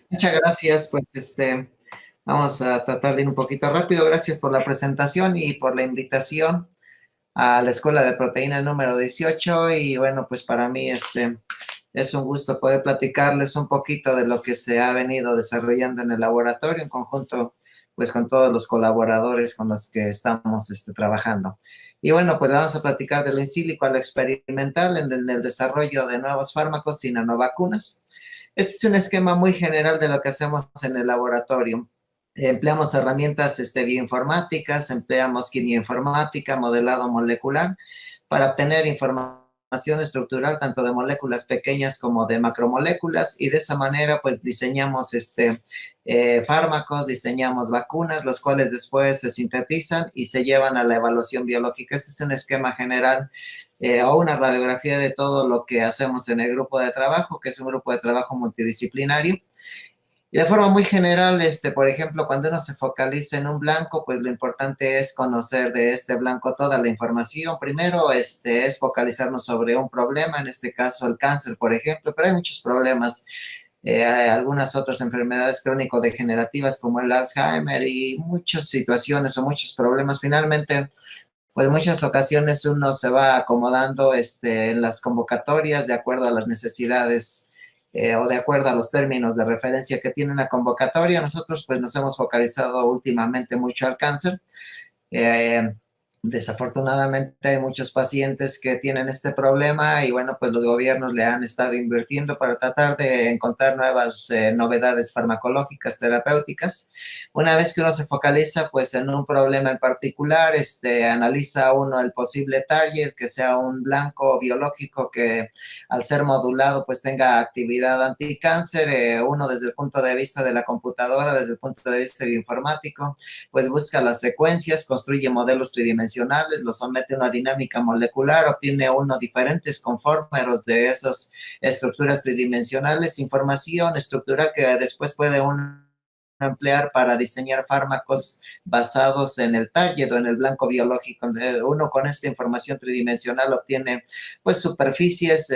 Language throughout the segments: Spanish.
Muchas gracias, pues vamos a tratar de ir un poquito rápido. Gracias por la presentación y por la invitación a la Escuela de Proteína número 18. Y bueno, pues para mí es un gusto poder platicarles un poquito de lo que se ha venido desarrollando en el laboratorio en conjunto pues con todos los colaboradores con los que estamos trabajando. Y bueno, pues vamos a platicar de lo in silico a lo experimental en el desarrollo de nuevos fármacos y nanovacunas. Este es un esquema muy general de lo que hacemos en el laboratorio. Empleamos herramientas bioinformáticas, empleamos quimioinformática, modelado molecular, para obtener información estructural tanto de moléculas pequeñas como de macromoléculas, y de esa manera pues diseñamos fármacos, diseñamos vacunas, los cuales después se sintetizan y se llevan a la evaluación biológica. Este es un esquema general o una radiografía de todo lo que hacemos en el grupo de trabajo, que es un grupo de trabajo multidisciplinario. Y de forma muy general, por ejemplo, cuando uno se focaliza en un blanco, pues lo importante es conocer de este blanco toda la información. Primero, es focalizarnos sobre un problema, en este caso el cáncer, por ejemplo, pero hay muchos problemas, hay algunas otras enfermedades crónico-degenerativas como el Alzheimer y muchas situaciones o muchos problemas. Finalmente, pues en muchas ocasiones uno se va acomodando en las convocatorias de acuerdo a las necesidades o de acuerdo a los términos de referencia que tiene una convocatoria. Nosotros pues nos hemos focalizado últimamente mucho al cáncer. Eh, Desafortunadamente hay muchos pacientes que tienen este problema y bueno, pues los gobiernos le han estado invirtiendo para tratar de encontrar nuevas novedades farmacológicas, terapéuticas. Una vez que uno se focaliza pues en un problema en particular, analiza uno el posible target, que sea un blanco biológico que al ser modulado pues tenga actividad anticáncer. Uno desde el punto de vista de la computadora, desde el punto de vista bioinformático, pues busca las secuencias, construye modelos tridimensionales, los somete a una dinámica molecular, obtiene uno diferentes conformeros de esas estructuras tridimensionales, información estructural que después puede uno emplear para diseñar fármacos basados en el target o en el blanco biológico. Uno con esta información tridimensional obtiene pues superficies,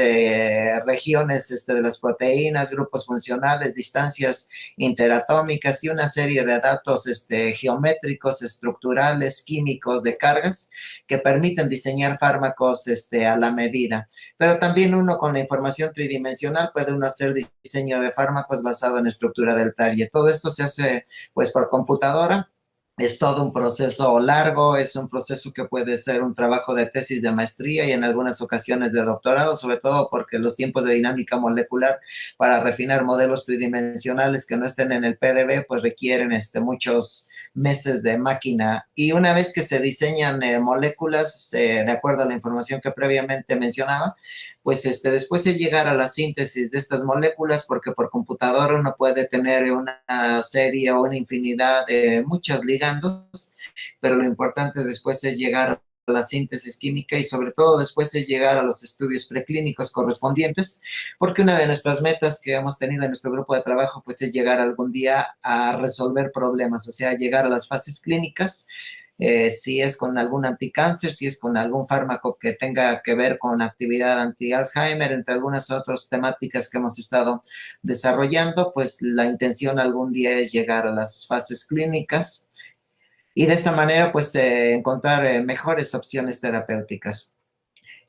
regiones de las proteínas, grupos funcionales, distancias interatómicas y una serie de datos geométricos, estructurales, químicos, de cargas que permiten diseñar fármacos a la medida. Pero también uno con la información tridimensional puede uno hacer diseño de fármacos basado en estructura del target. Todo esto se hace pues por computadora. Es todo un proceso largo, es un proceso que puede ser un trabajo de tesis de maestría y en algunas ocasiones de doctorado, sobre todo porque los tiempos de dinámica molecular para refinar modelos tridimensionales que no estén en el PDB, pues requieren muchos meses de máquina. Y una vez que se diseñan moléculas, de acuerdo a la información que previamente mencionaba, pues después de llegar a la síntesis de estas moléculas, porque por computadora uno puede tener una serie o una infinidad de muchos ligandos, pero lo importante después es llegar a la síntesis química y sobre todo después es llegar a los estudios preclínicos correspondientes, porque una de nuestras metas que hemos tenido en nuestro grupo de trabajo pues es llegar algún día a resolver problemas, o sea, llegar a las fases clínicas, si es con algún anticáncer, si es con algún fármaco que tenga que ver con actividad anti-Alzheimer, entre algunas otras temáticas que hemos estado desarrollando, pues la intención algún día es llegar a las fases clínicas y de esta manera pues encontrar mejores opciones terapéuticas.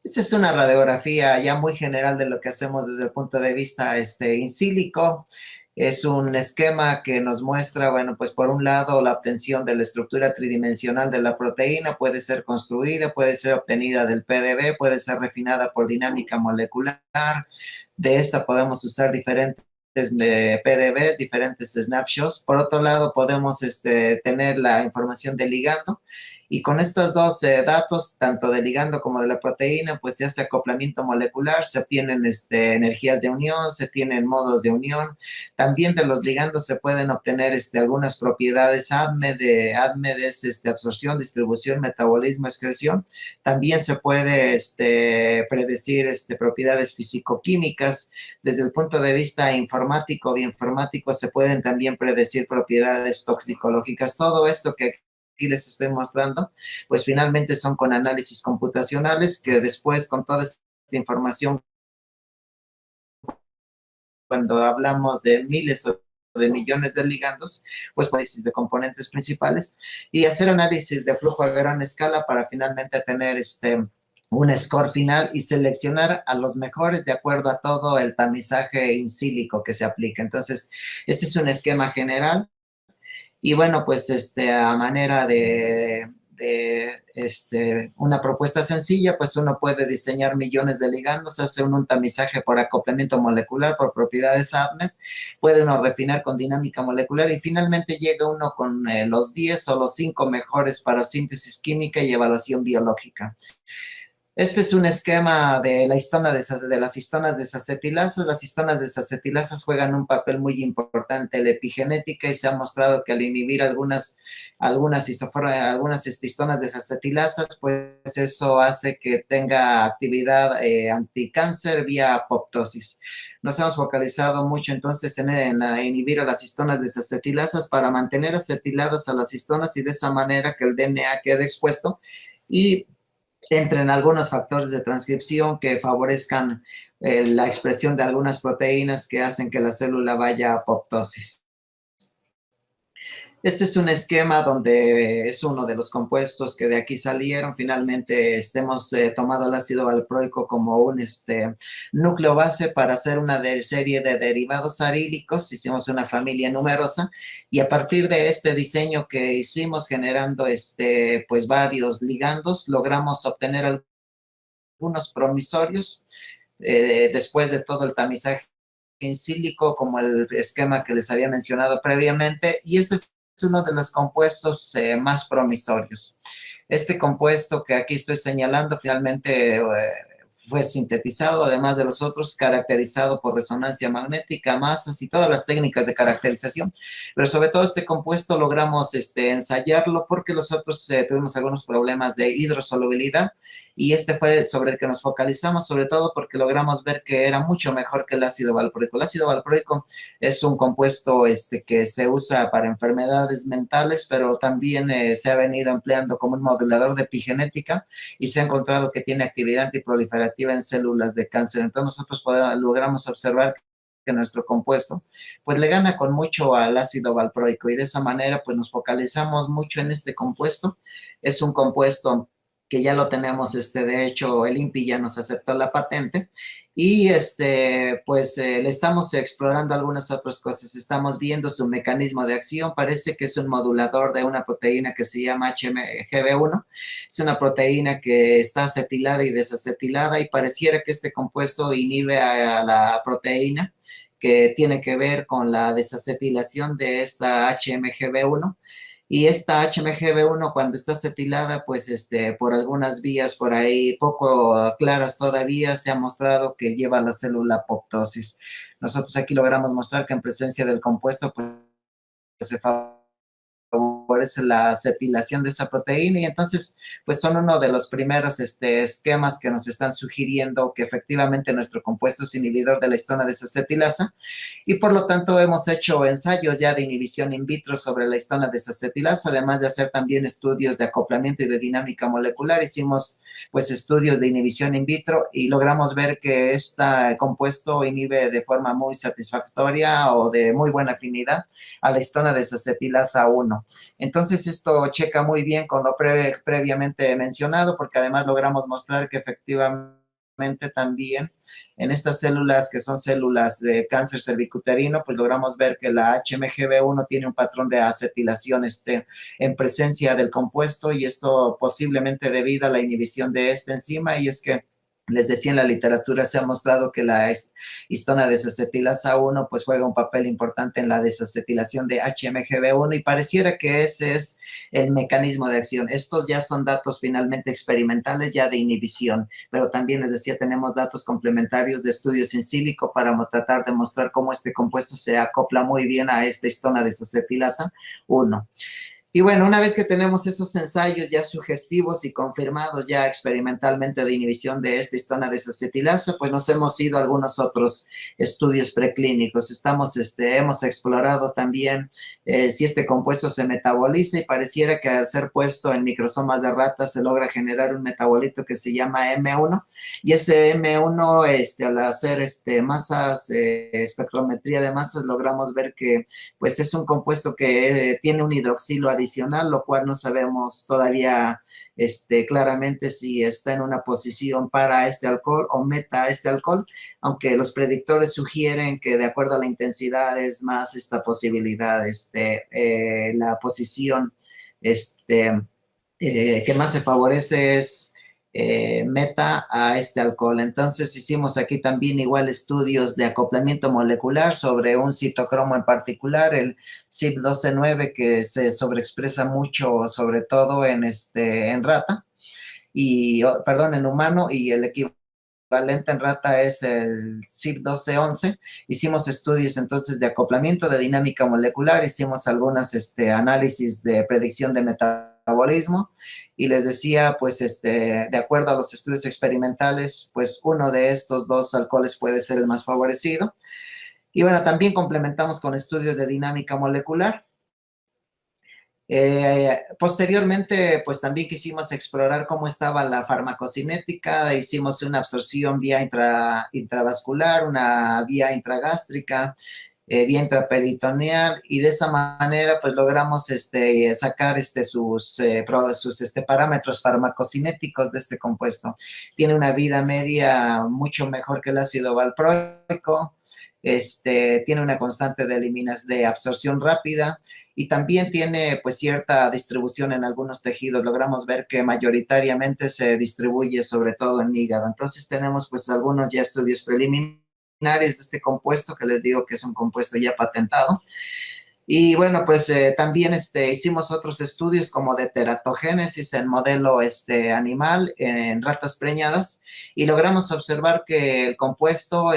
Esta es una radiografía ya muy general de lo que hacemos desde el punto de vista in silico. Es un esquema que nos muestra, bueno, pues por un lado la obtención de la estructura tridimensional de la proteína puede ser construida, puede ser obtenida del PDB, puede ser refinada por dinámica molecular. De esta podemos usar diferentes PDBs, diferentes snapshots. Por otro lado, podemos tener la información del ligando y con estos dos datos, tanto del ligando como de la proteína, pues se hace acoplamiento molecular, se obtienen energías de unión, se tienen modos de unión. También de los ligandos se pueden obtener algunas propiedades ADME es absorción, distribución, metabolismo, excreción. También se puede predecir propiedades fisicoquímicas. Desde el punto de vista informático, bioinformático, se pueden también predecir propiedades toxicológicas. Todo esto que aquí les estoy mostrando, pues finalmente son con análisis computacionales que después con toda esta información, cuando hablamos de miles o de millones de ligandos, pues análisis de componentes principales y hacer análisis de flujo a gran escala para finalmente tener un score final y seleccionar a los mejores de acuerdo a todo el tamizaje in sílico que se aplica. Entonces, ese es un esquema general. Y bueno, pues a manera de una propuesta sencilla, pues uno puede diseñar millones de ligandos, hace un tamizaje por acoplamiento molecular, por propiedades ADMET, puede uno refinar con dinámica molecular y finalmente llega uno con los 10 o los 5 mejores para síntesis química y evaluación biológica. Este es un esquema de las histonas desacetilasas. Las histonas desacetilasas juegan un papel muy importante en la epigenética y se ha mostrado que al inhibir algunas histonas desacetilasas, pues eso hace que tenga actividad anticáncer vía apoptosis. Nos hemos focalizado mucho entonces en inhibir a las histonas desacetilasas para mantener acetiladas a las histonas y de esa manera que el DNA quede expuesto y entren algunos factores de transcripción que favorezcan la expresión de algunas proteínas que hacen que la célula vaya a apoptosis. Este es un esquema donde es uno de los compuestos que de aquí salieron. Finalmente hemos tomado el ácido valproico como un núcleo base para hacer una serie de derivados arílicos. Hicimos una familia numerosa y a partir de este diseño que hicimos generando pues varios ligandos, logramos obtener algunos promisorios después de todo el tamizaje in sílico, como el esquema que les había mencionado previamente, y este es uno de los compuestos más promisorios. Este compuesto que aquí estoy señalando finalmente fue sintetizado, además de los otros, caracterizado por resonancia magnética, masas y todas las técnicas de caracterización, pero sobre todo este compuesto logramos ensayarlo porque los otros tuvimos algunos problemas de hidrosolubilidad y este fue sobre el que nos focalizamos, sobre todo porque logramos ver que era mucho mejor que el ácido valproico. El ácido valproico es un compuesto que se usa para enfermedades mentales, pero también se ha venido empleando como un modulador de epigenética y se ha encontrado que tiene actividad antiproliferativa en células de cáncer. Entonces nosotros logramos observar que nuestro compuesto pues le gana con mucho al ácido valproico y de esa manera pues nos focalizamos mucho en este compuesto. Es un compuesto que ya lo tenemos, de hecho el INPI ya nos aceptó la patente y pues le estamos explorando algunas otras cosas, estamos viendo su mecanismo de acción, parece que es un modulador de una proteína que se llama HMGB1, es una proteína que está acetilada y desacetilada y pareciera que este compuesto inhibe a la proteína que tiene que ver con la desacetilación de esta HMGB1. Y esta HMGB1 cuando está acetilada, pues por algunas vías por ahí poco claras todavía, se ha mostrado que lleva a la célula apoptosis. Nosotros aquí logramos mostrar que en presencia del compuesto, pues se favorece la acetilación de esa proteína y entonces pues son uno de los primeros esquemas que nos están sugiriendo que efectivamente nuestro compuesto es inhibidor de la histona desacetilasa y por lo tanto hemos hecho ensayos ya de inhibición in vitro sobre la histona desacetilasa, además de hacer también estudios de acoplamiento y de dinámica molecular, hicimos pues estudios de inhibición in vitro y logramos ver que este compuesto inhibe de forma muy satisfactoria o de muy buena afinidad a la histona desacetilasa 1. Entonces esto checa muy bien con lo previamente mencionado porque además logramos mostrar que efectivamente también en estas células que son células de cáncer cervicuterino, pues logramos ver que la HMGB1 tiene un patrón de acetilación en presencia del compuesto y esto posiblemente debido a la inhibición de esta enzima y es que les decía, en la literatura se ha mostrado que la histona desacetilasa 1 pues juega un papel importante en la desacetilación de HMGB1 y pareciera que ese es el mecanismo de acción. Estos ya son datos finalmente experimentales ya de inhibición, pero también les decía, tenemos datos complementarios de estudios in sílico para tratar de mostrar cómo este compuesto se acopla muy bien a esta histona desacetilasa 1. Y bueno, una vez que tenemos esos ensayos ya sugestivos y confirmados ya experimentalmente de inhibición de esta histona desacetilasa, pues nos hemos ido a algunos otros estudios preclínicos. Hemos explorado también si este compuesto se metaboliza y pareciera que al ser puesto en microsomas de rata se logra generar un metabolito que se llama M1 y ese M1 al hacer masas, espectrometría de masas, logramos ver que pues es un compuesto que tiene un hidroxilo adicional, lo cual no sabemos todavía claramente si está en una posición para este alcohol o meta este alcohol, aunque los predictores sugieren que de acuerdo a la intensidad es más esta posibilidad, la posición este, que más se favorece es meta a este alcohol. Entonces hicimos aquí también igual estudios de acoplamiento molecular sobre un citocromo en particular, el CYP12-9, que se sobreexpresa mucho, sobre todo en rata, perdón, en humano, y el equivalente en rata es el CYP12-11. Hicimos estudios entonces de acoplamiento de dinámica molecular, hicimos algunas análisis de predicción de metabolismo y les decía, pues, de acuerdo a los estudios experimentales, pues uno de estos dos alcoholes puede ser el más favorecido. Y bueno, también complementamos con estudios de dinámica molecular. Posteriormente, pues también quisimos explorar cómo estaba la farmacocinética, hicimos una absorción vía intravascular, una vía intragástrica, vía intraperitoneal, y de esa manera pues logramos sacar sus parámetros farmacocinéticos de este compuesto. Tiene una vida media mucho mejor que el ácido valproico, tiene una constante de absorción rápida y también tiene pues cierta distribución en algunos tejidos. Logramos ver que mayoritariamente se distribuye sobre todo en hígado. Entonces tenemos pues algunos ya estudios preliminares de este compuesto que les digo que es un compuesto ya patentado. Y bueno, pues también hicimos otros estudios como de teratogénesis en modelo animal en ratas preñadas y logramos observar que el compuesto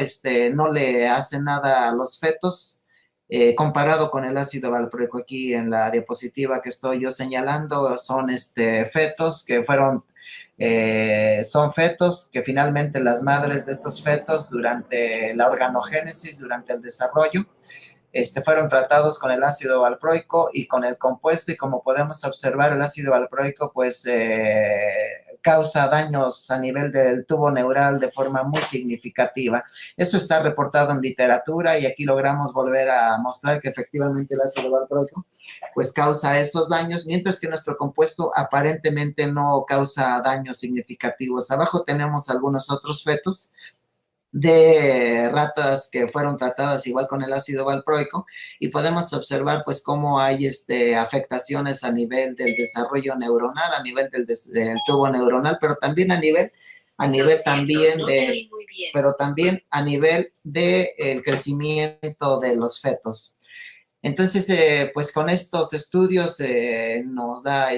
no le hace nada a los fetos comparado con el ácido valproico. Aquí en la diapositiva que estoy yo señalando son fetos que son fetos que finalmente las madres de estos fetos durante la organogénesis, durante el desarrollo, fueron tratados con el ácido valproico y con el compuesto, y como podemos observar, el ácido valproico pues causa daños a nivel del tubo neural de forma muy significativa. Eso está reportado en literatura y aquí logramos volver a mostrar que efectivamente el ácido valproico pues causa esos daños, mientras que nuestro compuesto aparentemente no causa daños significativos. Abajo tenemos algunos otros fetos de ratas que fueron tratadas igual con el ácido valproico y podemos observar pues cómo hay afectaciones a nivel del desarrollo neuronal, a nivel del tubo neuronal, pero también pero también a nivel del crecimiento de los fetos. Entonces, pues con estos estudios nos da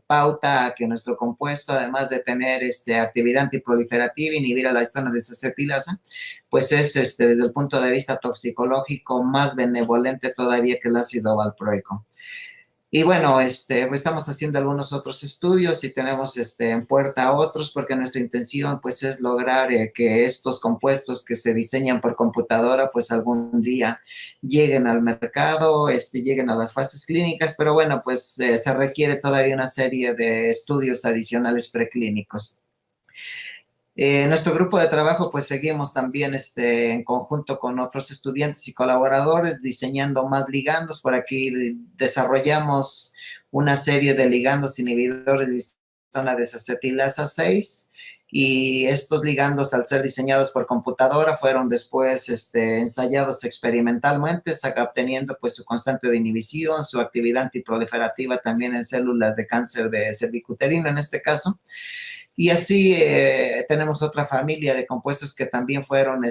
pauta a que nuestro compuesto, además de tener actividad antiproliferativa, inhibir a la histona desacetilasa, pues es desde el punto de vista toxicológico más benevolente todavía que el ácido valproico. Y bueno, pues estamos haciendo algunos otros estudios y tenemos en puerta otros porque nuestra intención pues es lograr que estos compuestos que se diseñan por computadora pues algún día lleguen al mercado, lleguen a las fases clínicas, pero bueno, pues se requiere todavía una serie de estudios adicionales preclínicos. Nuestro grupo de trabajo, pues seguimos también en conjunto con otros estudiantes y colaboradores diseñando más ligandos. Por aquí desarrollamos una serie de ligandos inhibidores de histona desacetilasa 6 y estos ligandos, al ser diseñados por computadora, fueron después ensayados experimentalmente, obteniendo pues su constante de inhibición, su actividad antiproliferativa también en células de cáncer de cervicuterino en este caso. Y así tenemos otra familia de compuestos que también fueron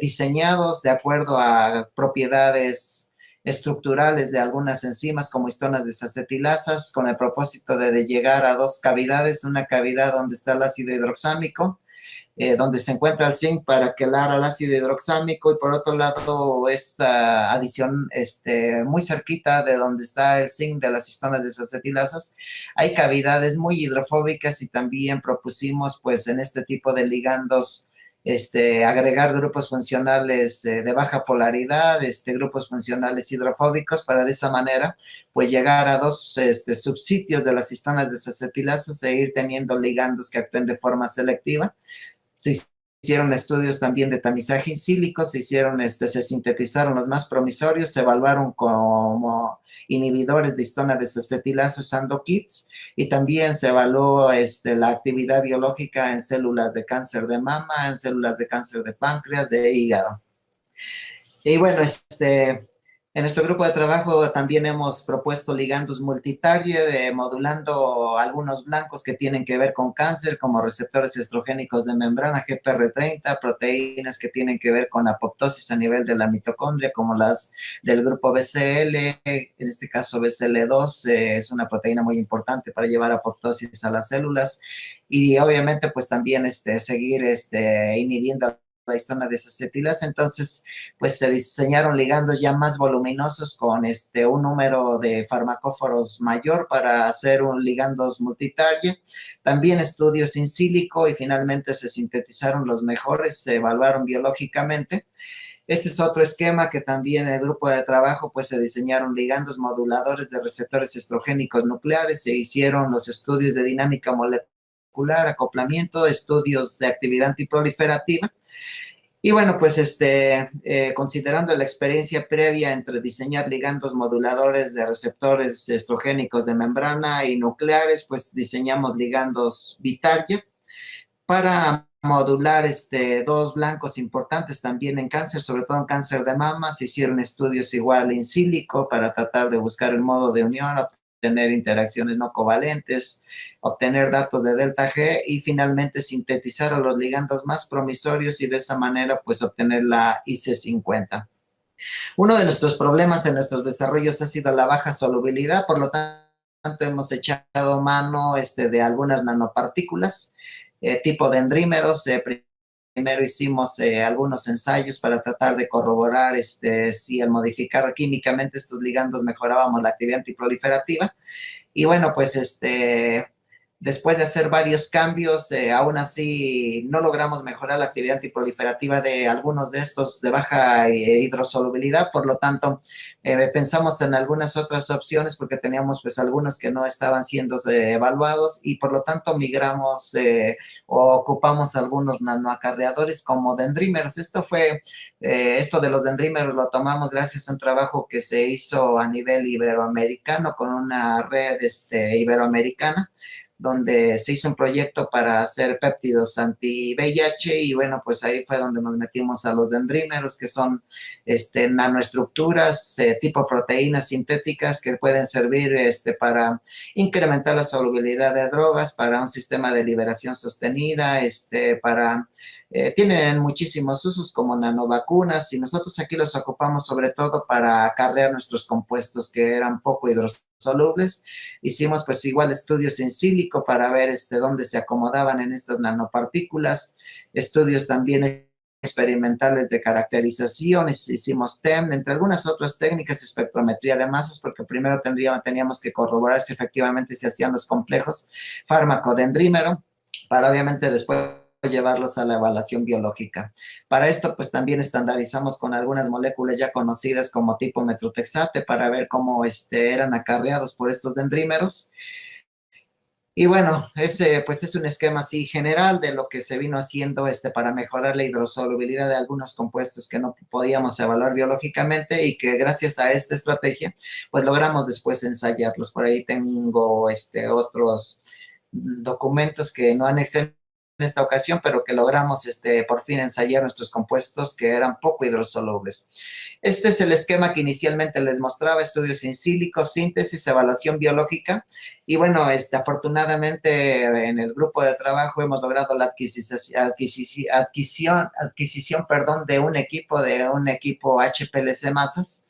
diseñados de acuerdo a propiedades estructurales de algunas enzimas como histonas desacetilasas con el propósito de llegar a dos cavidades, una cavidad donde está el ácido hidroxámico donde se encuentra el zinc para quelar al ácido hidroxámico, y por otro lado esta adición muy cerquita de donde está el zinc de las histonas desacetilasas, hay cavidades muy hidrofóbicas, y también propusimos pues en este tipo de ligandos agregar grupos funcionales de baja polaridad, grupos funcionales hidrofóbicos, para de esa manera pues llegar a dos subsitios de las histonas desacetilasas e ir teniendo ligandos que actúen de forma selectiva. Se hicieron estudios también de tamizaje in silico, se sintetizaron los más promisorios, se evaluaron como inhibidores de histona desacetilasa usando kits, y también se evaluó la actividad biológica en células de cáncer de mama, en células de cáncer de páncreas, de hígado. Y bueno, en nuestro grupo de trabajo también hemos propuesto ligandos multitarget, modulando algunos blancos que tienen que ver con cáncer, como receptores estrogénicos de membrana, GPR30, proteínas que tienen que ver con apoptosis a nivel de la mitocondria, como las del grupo BCL, en este caso BCL2, es una proteína muy importante para llevar apoptosis a las células, y obviamente pues también seguir inhibiendo la histona desacetilasa. Entonces, pues se diseñaron ligandos ya más voluminosos con un número de farmacóforos mayor para hacer un ligandos multitarget. También estudios in silico, y finalmente se sintetizaron los mejores, se evaluaron biológicamente. Este es otro esquema que también en el grupo de trabajo pues se diseñaron ligandos moduladores de receptores estrogénicos nucleares, se hicieron los estudios de dinámica molecular, acoplamiento, estudios de actividad antiproliferativa. Y bueno, pues considerando la experiencia previa entre diseñar ligandos moduladores de receptores estrogénicos de membrana y nucleares, pues diseñamos ligandos bitarget para modular dos blancos importantes también en cáncer, sobre todo en cáncer de mama. Se hicieron estudios igual in silico para tratar de buscar el modo de unión, obtener interacciones no covalentes, obtener datos de delta G, y finalmente sintetizar a los ligandos más promisorios, y de esa manera pues obtener la IC50. Uno de nuestros problemas en nuestros desarrollos ha sido la baja solubilidad, por lo tanto hemos echado mano de algunas nanopartículas tipo dendrímeros. Primero hicimos algunos ensayos para tratar de corroborar si al modificar químicamente estos ligandos mejorábamos la actividad antiproliferativa. Y bueno, pues después de hacer varios cambios, aún así no logramos mejorar la actividad antiproliferativa de algunos de estos de baja hidrosolubilidad. Por lo tanto, pensamos en algunas otras opciones, porque teníamos pues algunos que no estaban siendo evaluados, y por lo tanto migramos o ocupamos algunos nanoacarreadores como dendrímeros. Esto de los dendrímeros lo tomamos gracias a un trabajo que se hizo a nivel iberoamericano con una red iberoamericana, donde se hizo un proyecto para hacer péptidos anti-VIH, y bueno, pues ahí fue donde nos metimos a los dendrímeros, que son nanoestructuras tipo proteínas sintéticas que pueden servir para incrementar la solubilidad de drogas, para un sistema de liberación sostenida, tienen muchísimos usos como nanovacunas, y nosotros aquí los ocupamos sobre todo para acarrear nuestros compuestos que eran poco hidrosolubles. Hicimos pues igual estudios in silico para ver dónde se acomodaban en estas nanopartículas, estudios también experimentales de caracterización, hicimos TEM, entre algunas otras técnicas, espectrometría de masas, porque primero teníamos que corroborar si efectivamente se hacían los complejos fármaco-dendrímero, para obviamente después llevarlos a la evaluación biológica. Para esto, pues también estandarizamos con algunas moléculas ya conocidas como tipo metrotexate, para ver cómo eran acarreados por estos dendrímeros. Y bueno, ese pues es un esquema así general de lo que se vino haciendo para mejorar la hidrosolubilidad de algunos compuestos que no podíamos evaluar biológicamente, y que gracias a esta estrategia pues logramos después ensayarlos. Por ahí tengo otros documentos que no anexé en esta ocasión, pero que logramos por fin ensayar nuestros compuestos que eran poco hidrosolubles. Este es el esquema que inicialmente les mostraba: estudios in silico, síntesis, evaluación biológica. Y bueno, afortunadamente en el grupo de trabajo hemos logrado la adquisición de un equipo HPLC masas,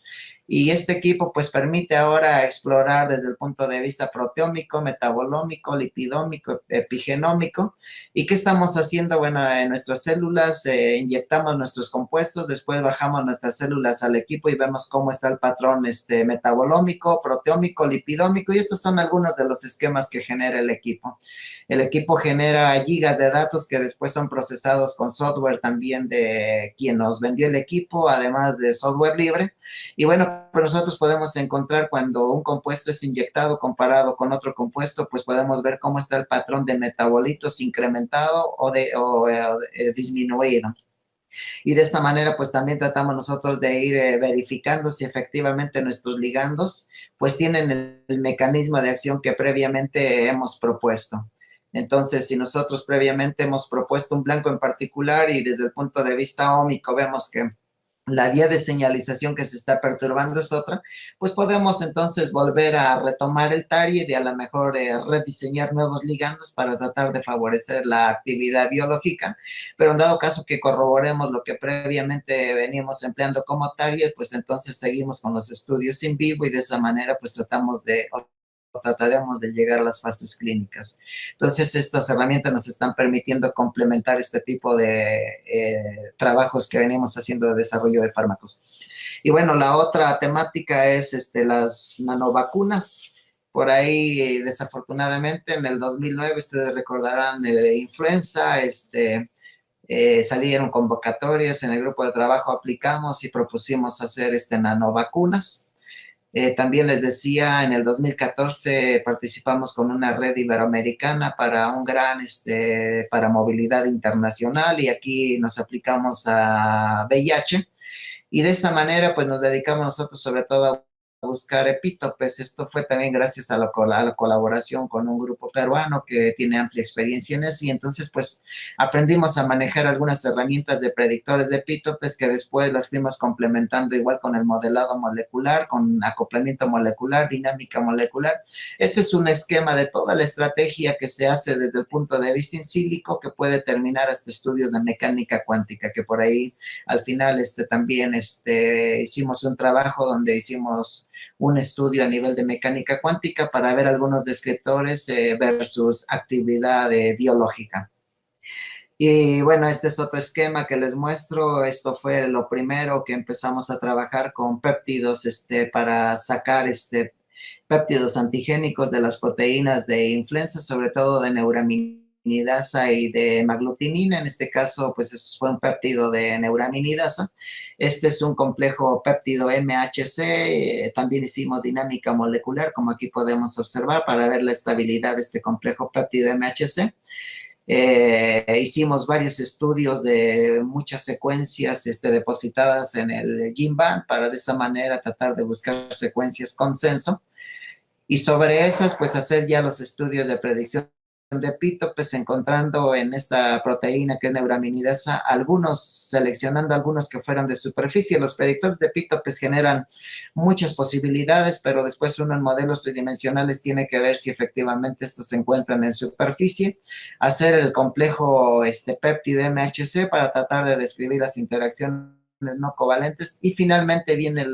Y este equipo pues permite ahora explorar desde el punto de vista proteómico, metabolómico, lipidómico, epigenómico. ¿Y qué estamos haciendo? Bueno, en nuestras células inyectamos nuestros compuestos, después bajamos nuestras células al equipo y vemos cómo está el patrón metabolómico, proteómico, lipidómico, y estos son algunos de los esquemas que genera el equipo. El equipo genera gigas de datos que después son procesados con software también de quien nos vendió el equipo, además de software libre. Y bueno, pues nosotros podemos encontrar cuando un compuesto es inyectado comparado con otro compuesto, pues podemos ver cómo está el patrón de metabolitos incrementado o disminuido. Y de esta manera, pues también tratamos nosotros de ir verificando si efectivamente nuestros ligandos, pues tienen el mecanismo de acción que previamente hemos propuesto. Entonces, si nosotros previamente hemos propuesto un blanco en particular y desde el punto de vista ómico vemos que la vía de señalización que se está perturbando es otra, pues podemos entonces volver a retomar el target y a lo mejor rediseñar nuevos ligandos para tratar de favorecer la actividad biológica, pero en dado caso que corroboremos lo que previamente venimos empleando como target, pues entonces seguimos con los estudios in vivo y de esa manera pues trataremos de llegar a las fases clínicas. Entonces, estas herramientas nos están permitiendo complementar este tipo de trabajos que venimos haciendo de desarrollo de fármacos. Y bueno, la otra temática es las nanovacunas. Por ahí, desafortunadamente, en el 2009, ustedes recordarán, influenza, salieron convocatorias, en el grupo de trabajo aplicamos y propusimos hacer nanovacunas. También les decía, en el 2014 participamos con una red iberoamericana para un gran, para movilidad internacional y aquí nos aplicamos a VIH y de esta manera pues nos dedicamos nosotros sobre todo a buscar epítopes. Esto fue también gracias a la colaboración con un grupo peruano que tiene amplia experiencia en eso y entonces pues aprendimos a manejar algunas herramientas de predictores de epítopes que después las fuimos complementando igual con el modelado molecular, con acoplamiento molecular, dinámica molecular. Este es un esquema de toda la estrategia que se hace desde el punto de vista in sílico que puede terminar hasta estudios de mecánica cuántica, que por ahí al final también hicimos un trabajo donde hicimos un estudio a nivel de mecánica cuántica para ver algunos descriptores versus actividad biológica. Y bueno, este es otro esquema que les muestro. Esto fue lo primero que empezamos a trabajar con péptidos para sacar péptidos antigénicos de las proteínas de influenza, sobre todo de neuraminidasa y de maglutinina. En este caso, pues fue un péptido de neuraminidasa. Este es un complejo péptido MHC. También hicimos dinámica molecular, como aquí podemos observar, para ver la estabilidad de este complejo péptido MHC. Hicimos varios estudios de muchas secuencias depositadas en el GenBank para de esa manera tratar de buscar secuencias consenso y sobre esas pues hacer ya los estudios de predicción de epítopes, encontrando en esta proteína que es neuraminidasa, seleccionando algunos que fueran de superficie. Los predictores de epítopes generan muchas posibilidades, pero después uno en modelos tridimensionales tiene que ver si efectivamente estos se encuentran en superficie, hacer el complejo péptido MHC para tratar de describir las interacciones no covalentes y finalmente viene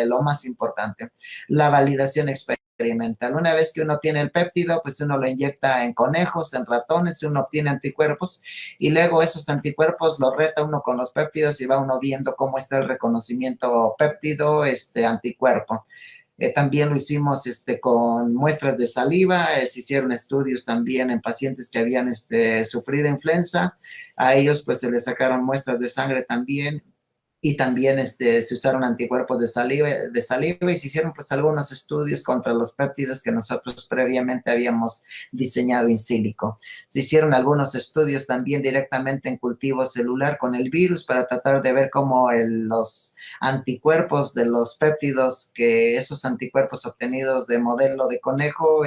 lo más importante, la validación experimental. Una vez que uno tiene el péptido, pues uno lo inyecta en conejos, en ratones, uno obtiene anticuerpos y luego esos anticuerpos los reta uno con los péptidos y va uno viendo cómo está el reconocimiento péptido, anticuerpo. También lo hicimos con muestras de saliva, se hicieron estudios también en pacientes que habían sufrido influenza, a ellos pues se les sacaron muestras de sangre también y también se usaron anticuerpos de saliva y se hicieron pues algunos estudios contra los péptidos que nosotros previamente habíamos diseñado in sílico. Se hicieron algunos estudios también directamente en cultivo celular con el virus para tratar de ver cómo los anticuerpos de los péptidos, que esos anticuerpos obtenidos de modelo de conejo,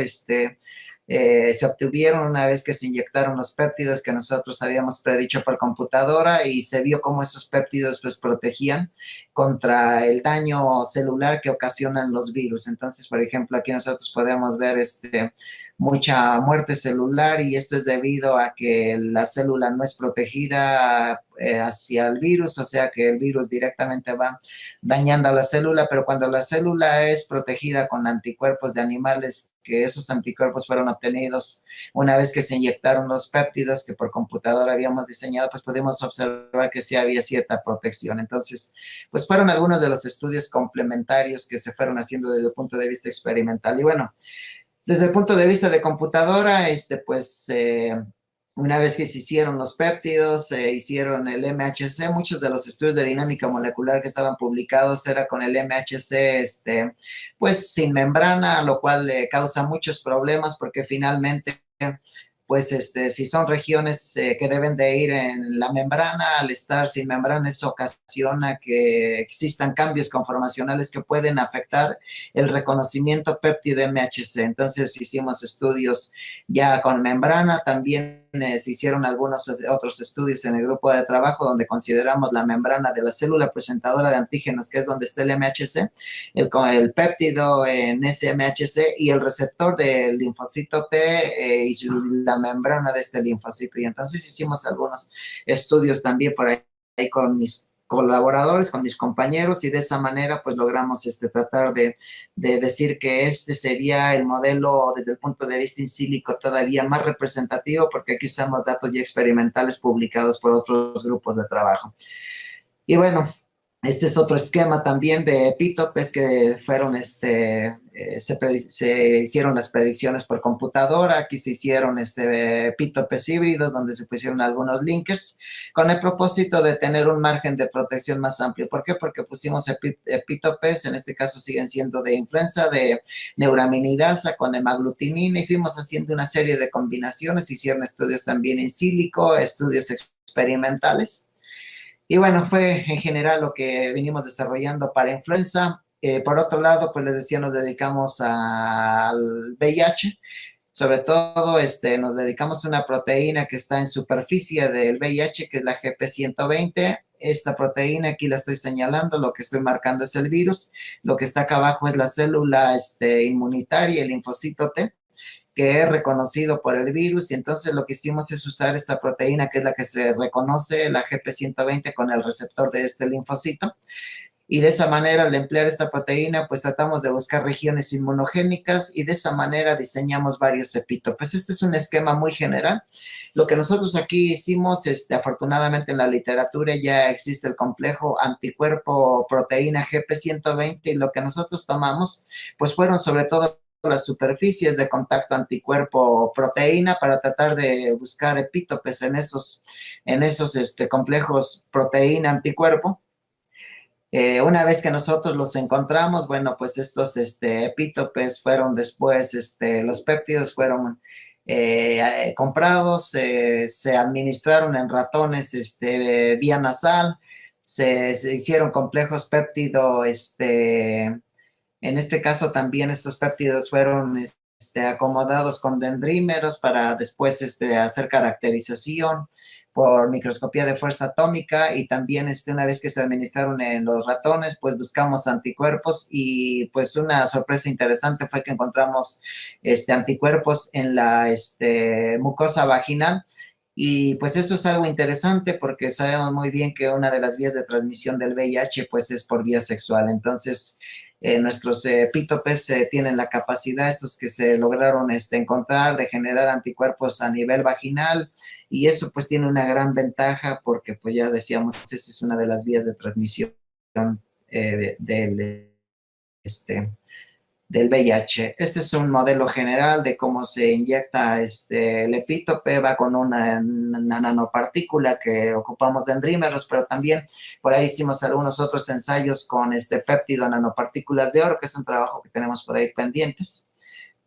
se obtuvieron una vez que se inyectaron los péptidos que nosotros habíamos predicho por computadora y se vio cómo esos péptidos pues protegían contra el daño celular que ocasionan los virus. Entonces, por ejemplo, aquí nosotros podemos ver mucha muerte celular y esto es debido a que la célula no es protegida hacia el virus, o sea que el virus directamente va dañando a la célula, pero cuando la célula es protegida con anticuerpos de animales, que esos anticuerpos fueron obtenidos una vez que se inyectaron los péptidos que por computadora habíamos diseñado, pues pudimos observar que sí había cierta protección. Entonces, pues fueron algunos de los estudios complementarios que se fueron haciendo desde el punto de vista experimental. Y bueno, desde el punto de vista de computadora, una vez que se hicieron los péptidos, se hicieron el MHC, muchos de los estudios de dinámica molecular que estaban publicados era con el MHC, pues sin membrana, lo cual causa muchos problemas porque finalmente pues si son regiones que deben de ir en la membrana, al estar sin membrana, eso ocasiona que existan cambios conformacionales que pueden afectar el reconocimiento péptido MHC. Entonces hicimos estudios ya con membrana, también se hicieron algunos otros estudios en el grupo de trabajo donde consideramos la membrana de la célula presentadora de antígenos, que es donde está el MHC, el péptido en ese MHC y el receptor del linfocito T y la membrana de este linfocito. Y entonces hicimos algunos estudios también por ahí con mis colaboradores, con mis compañeros, y de esa manera pues logramos tratar de decir que este sería el modelo desde el punto de vista in silico todavía más representativo, porque aquí usamos datos ya experimentales publicados por otros grupos de trabajo. Y bueno, este es otro esquema también de epítopes que fueron, se hicieron las predicciones por computadora. Aquí se hicieron epítopes híbridos donde se pusieron algunos linkers con el propósito de tener un margen de protección más amplio. ¿Por qué? Porque pusimos epítopes, en este caso siguen siendo de influenza, de neuraminidasa con hemaglutinina, y fuimos haciendo una serie de combinaciones. Hicieron estudios también in silico, estudios experimentales. Y bueno, fue en general lo que venimos desarrollando para influenza. Por otro lado, pues les decía, nos dedicamos al VIH. Sobre todo, nos dedicamos a una proteína que está en superficie del VIH, que es la GP120. Esta proteína, aquí la estoy señalando, lo que estoy marcando es el virus. Lo que está acá abajo es la célula inmunitaria, el linfocito T, que es reconocido por el virus, y entonces lo que hicimos es usar esta proteína que es la que se reconoce, la GP120, con el receptor de este linfocito, y de esa manera al emplear esta proteína pues tratamos de buscar regiones inmunogénicas y de esa manera diseñamos varios epítopes. Este es un esquema muy general. Lo que nosotros aquí hicimos, afortunadamente en la literatura ya existe el complejo anticuerpo proteína GP120, y lo que nosotros tomamos pues fueron sobre todo las superficies de contacto anticuerpo-proteína para tratar de buscar epítopes en esos complejos proteína-anticuerpo. Una vez que nosotros los encontramos, bueno, pues estos epítopes fueron después, los péptidos fueron comprados, se administraron en ratones vía nasal, se hicieron complejos péptido, en este caso también estos péptidos fueron acomodados con dendrímeros para después hacer caracterización por microscopía de fuerza atómica, y también una vez que se administraron en los ratones, pues buscamos anticuerpos, y pues una sorpresa interesante fue que encontramos anticuerpos en la mucosa vaginal. Y pues eso es algo interesante porque sabemos muy bien que una de las vías de transmisión del VIH pues es por vía sexual. Entonces, nuestros epítopes tienen la capacidad, estos que se lograron encontrar, de generar anticuerpos a nivel vaginal, y eso pues tiene una gran ventaja porque pues ya decíamos, esa es una de las vías de transmisión del, del VIH. Este es un modelo general de cómo se inyecta el epítope. Va con una nanopartícula que ocupamos dendrímeros, pero también por ahí hicimos algunos otros ensayos con péptido nanopartículas de oro, que es un trabajo que tenemos por ahí pendientes.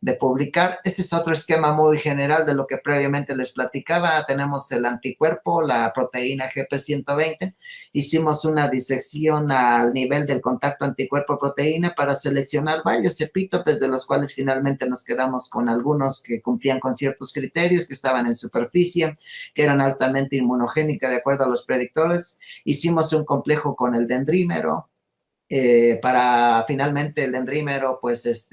de publicar. Este es otro esquema muy general de lo que previamente les platicaba. Tenemos el anticuerpo, la proteína GP120. Hicimos una disección al nivel del contacto anticuerpo-proteína para seleccionar varios epítopes, de los cuales finalmente nos quedamos con algunos que cumplían con ciertos criterios, que estaban en superficie, que eran altamente inmunogénicas de acuerdo a los predictores. Hicimos un complejo con el dendrímero, para finalmente el dendrímero, pues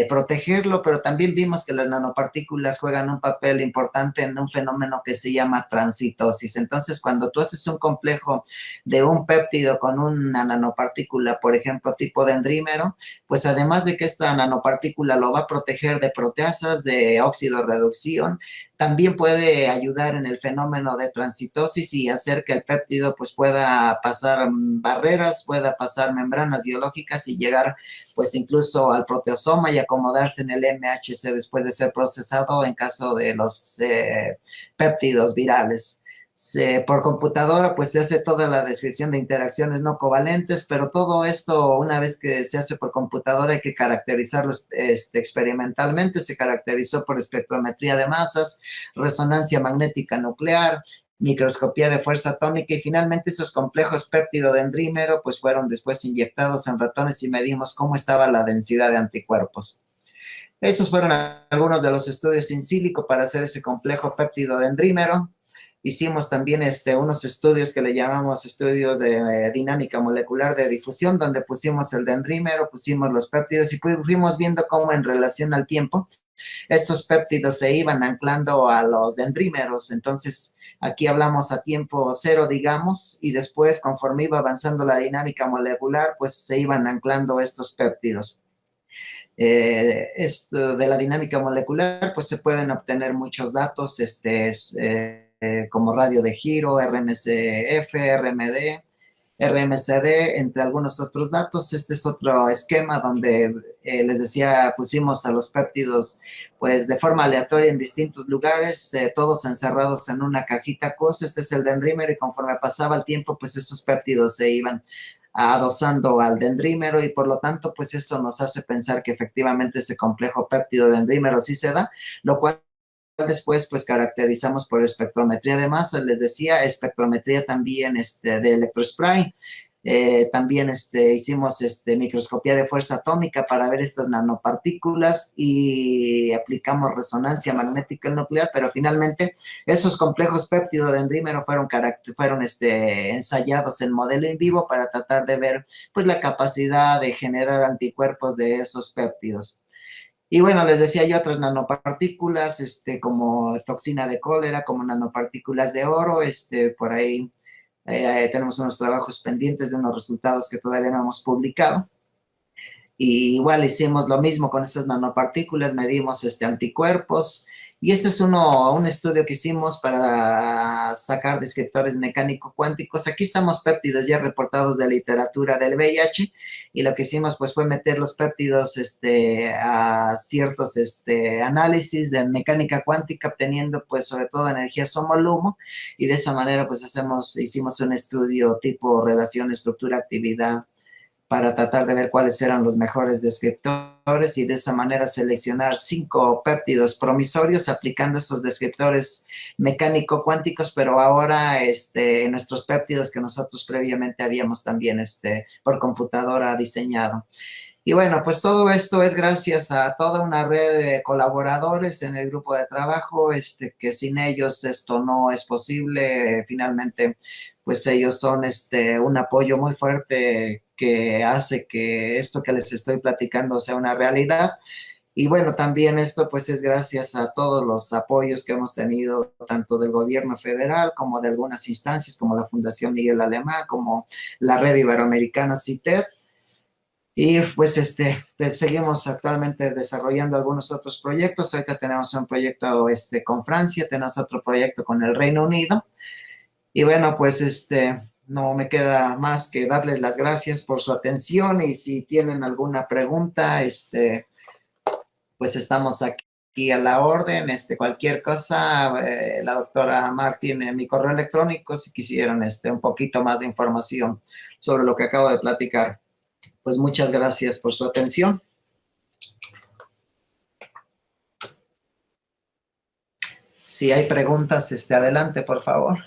protegerlo, pero también vimos que las nanopartículas juegan un papel importante en un fenómeno que se llama transitosis. Entonces, cuando tú haces un complejo de un péptido con una nanopartícula, por ejemplo, tipo dendrímero, pues además de que esta nanopartícula lo va a proteger de proteasas, de óxido reducción, también puede ayudar en el fenómeno de transitosis y hacer que el péptido pues pueda pasar barreras, pueda pasar membranas biológicas y llegar pues incluso al proteosoma y acomodarse en el MHC después de ser procesado en caso de los péptidos virales. Por computadora, pues se hace toda la descripción de interacciones no covalentes, pero todo esto, una vez que se hace por computadora, hay que caracterizarlo experimentalmente. Se caracterizó por espectrometría de masas, resonancia magnética nuclear, microscopía de fuerza atómica, y finalmente esos complejos péptido-dendrímero pues fueron después inyectados en ratones y medimos cómo estaba la densidad de anticuerpos. Estos fueron algunos de los estudios in silico para hacer ese complejo péptido-dendrímero. Hicimos también unos estudios que le llamamos estudios de dinámica molecular de difusión, donde pusimos el dendrímero, pusimos los péptidos y fuimos viendo cómo en relación al tiempo estos péptidos se iban anclando a los dendrímeros. Entonces, aquí hablamos a tiempo cero, digamos, y después, conforme iba avanzando la dinámica molecular, pues se iban anclando estos péptidos. Esto de la dinámica molecular, pues se pueden obtener muchos datos, como radio de giro, RMCF, RMD, RMCD, entre algunos otros datos. Este es otro esquema donde les decía, pusimos a los péptidos pues de forma aleatoria en distintos lugares, todos encerrados en una cajita cosa. Este es el dendrímero y conforme pasaba el tiempo, pues esos péptidos se iban adosando al dendrímero y por lo tanto, pues eso nos hace pensar que efectivamente ese complejo péptido dendrímero sí se da, lo cual después pues caracterizamos por espectrometría de masa. Les decía, espectrometría también de electrospray. También hicimos microscopía de fuerza atómica para ver estas nanopartículas y aplicamos resonancia magnética nuclear, pero finalmente esos complejos péptido-dendrímero fueron ensayados en modelo in vivo para tratar de ver pues la capacidad de generar anticuerpos de esos péptidos. Y bueno, les decía yo otras nanopartículas, como toxina de cólera, como nanopartículas de oro, por ahí tenemos unos trabajos pendientes de unos resultados que todavía no hemos publicado. Y igual hicimos lo mismo con esas nanopartículas, medimos anticuerpos. Y este es un estudio que hicimos para sacar descriptores mecánico-cuánticos. Aquí usamos péptidos ya reportados de literatura del VIH y lo que hicimos pues fue meter los péptidos a ciertos análisis de mecánica cuántica, obteniendo pues sobre todo energía Somolumo, y de esa manera pues hicimos un estudio tipo relación estructura-actividad para tratar de ver cuáles eran los mejores descriptores y de esa manera seleccionar 5 péptidos promisorios aplicando esos descriptores mecánico-cuánticos, pero ahora en nuestros péptidos que nosotros previamente habíamos también por computadora diseñado. Y bueno, pues todo esto es gracias a toda una red de colaboradores en el grupo de trabajo, que sin ellos esto no es posible. Finalmente, pues ellos son un apoyo muy fuerte que hace que esto que les estoy platicando sea una realidad. Y bueno, también esto pues es gracias a todos los apoyos que hemos tenido, tanto del gobierno federal como de algunas instancias como la Fundación Miguel Alemán, como la Red Iberoamericana CITED. Y pues seguimos actualmente desarrollando algunos otros proyectos. Ahorita tenemos un proyecto con Francia, tenemos otro proyecto con el Reino Unido. Y bueno, pues no me queda más que darles las gracias por su atención y si tienen alguna pregunta, pues estamos aquí a la orden. Cualquier cosa, la doctora Mar tiene mi correo electrónico si quisieran un poquito más de información sobre lo que acabo de platicar. Pues muchas gracias por su atención. Si hay preguntas, adelante, por favor.